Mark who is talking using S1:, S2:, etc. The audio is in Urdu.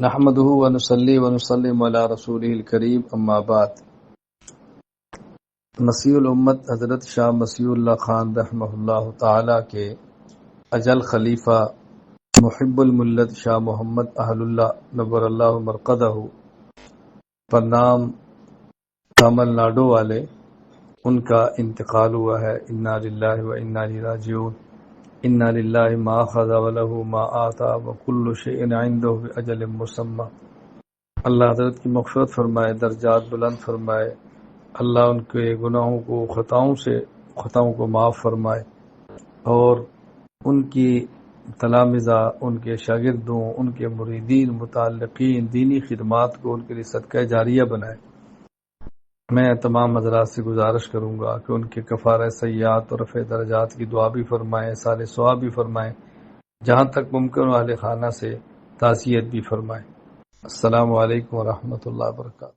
S1: نحمده ونصلي ونسلم على رسوله الکریم اما بعد۔ مسیح الامت حضرت شاہ مسیح اللہ خان رحمہ اللہ تعالی کے اجل خلیفہ محب الملت شاہ محمد اہل اللہ نور اللہ مرقدہ پر نام تامل ناڈو والے ان کا انتقال ہوا ہے۔ انا للہ و انا الیہ راجعون۔ انا للہ ما اخذ وله ما آتا وکل شیء عنده باجل مسمى۔ اللہ حضرت کی مغفرت فرمائے، درجات بلند فرمائے، اللہ ان کے گناہوں کو خطاؤں کو معاف فرمائے، اور ان کی تلامذہ، ان کے شاگردوں، ان کے مریدین، متعلقین، دینی خدمات کو ان کے لیے صدقہ جاریہ بنائے۔ میں تمام حضرات سے گزارش کروں گا کہ ان کے کفارہ سیئات اور رفع درجات کی دعا بھی فرمائیں، اصال ثواب بھی فرمائیں، جہاں تک ممکن ہو اہل خانہ سے تعزیت بھی فرمائیں۔ السلام علیکم ورحمۃ اللہ وبرکاتہ۔